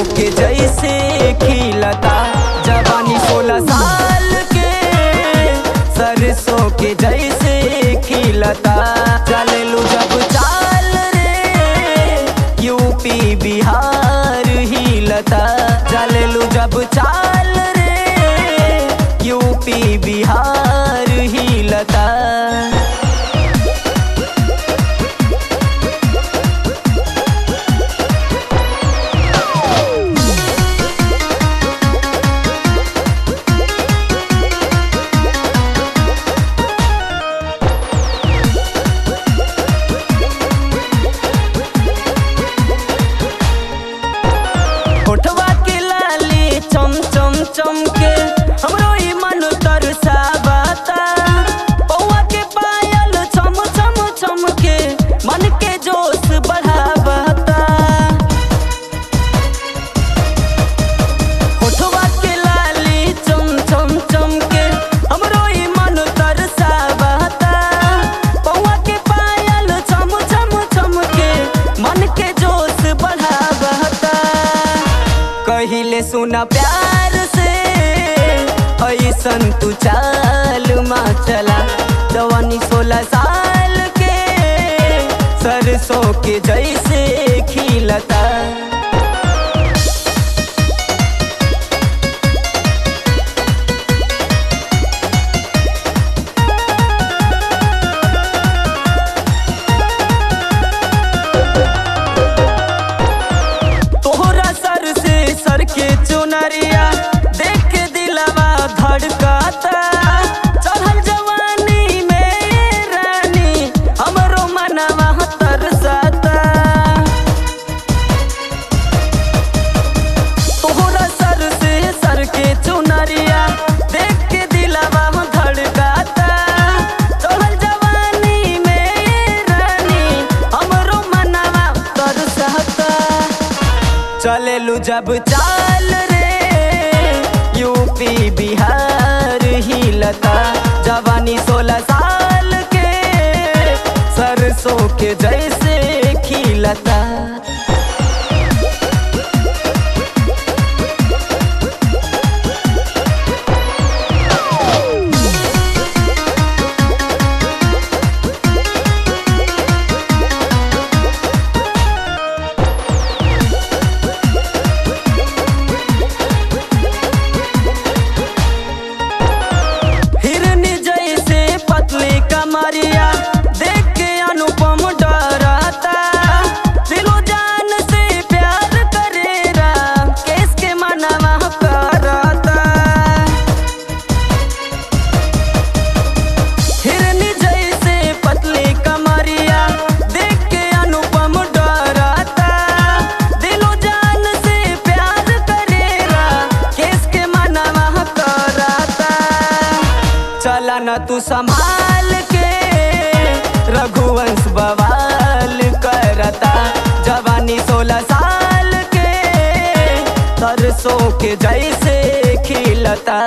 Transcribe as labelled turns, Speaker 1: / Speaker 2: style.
Speaker 1: सरसों के जैसे खिलता। जवानी 16 साल के सरसों के जैसे खिलता। चललू जब चाल रे यूपी बिहार हिलता। चललू जब चाल रे यूपी बिहार हिलता। चमके हमरो ई मन तरसावता। पौआ के पायल चम चम चमके मन के जोश बढ़ावता। होठवा के लाली चम चम चमके हमरो ई मन तरसावता। पौआ के पायल चम चम चमके मन के जोश बढ़ावता। कहिले सुना प्यार ऐसन तू चाल मा चला। जवानी 16 साल के सरसों के जैसे खिलता। तोहरा सर से सर के चुनरिया धड़काता। चढ़ल जवानी में रानी हमरो मनवा तरसाता। तोहरा सर से सर के चुनरिया देख के दिलवा धड़काता। चढ़ल जवानी में रानी हमरो मनवा तरसाता। चलेलू जब चाल रे यूपी बिहार हिलता। जवानी 16 साल के सरसों के जैसे खिलता। कमरिया देख के अनुपम डराता। दिलो जान से प्यार करेरा केस के मनवा करता। हिरनी जैसे पतली कमरिया देख के अनुपम डराता। दिलो जान से प्यार करेरा केस के मनवा करता। चला न तू संभाल के रघुवंश बवाल करता। जवानी 16 साल के सरसों के जैसे खिलता।